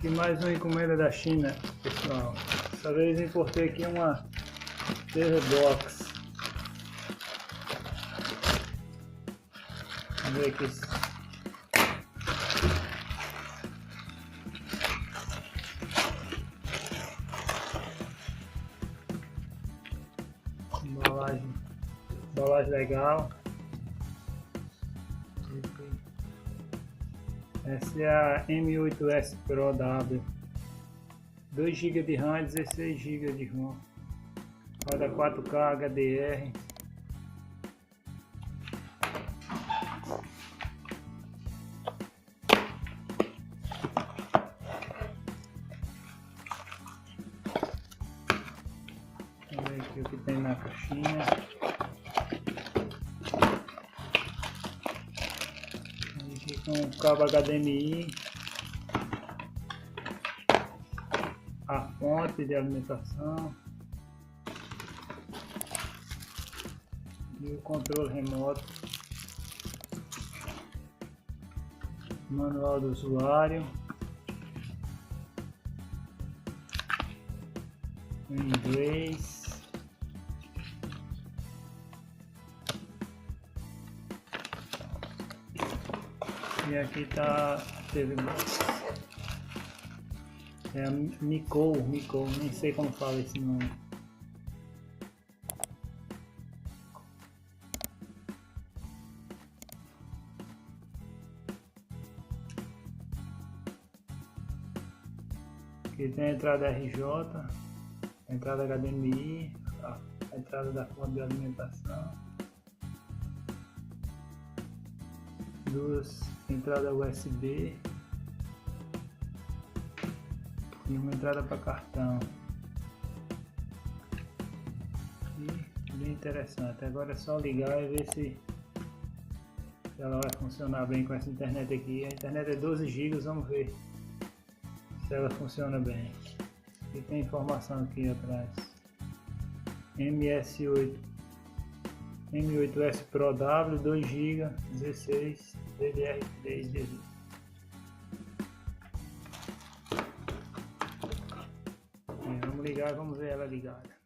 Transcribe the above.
Aqui mais uma encomenda da China, pessoal. Dessa vez importei aqui uma TV Box. Vamos ver aqui. Embalagem legal. Essa é a M8S Pro W, 2 GB de RAM, 16 GB de ROM, roda 4K HDR. Vamos ver aqui o que tem na caixinha. Aqui com cabo HDMI, a fonte de alimentação e o controle remoto, manual do usuário em inglês. E aqui tá a TV Box. É a Mecool, nem sei como fala esse nome. Aqui tem a entrada RJ, a entrada HDMI, a entrada da fonte de alimentação, duas entradas USB e uma entrada para cartão. E bem interessante. Agora é só ligar e ver se ela vai funcionar bem com essa internet aqui. A internet é 12 GB, vamos ver se ela funciona bem. E tem informação aqui atrás. M8S Pro W, 2 GB, 16 DDR3 Vamos ligar, vamos ver ela ligada.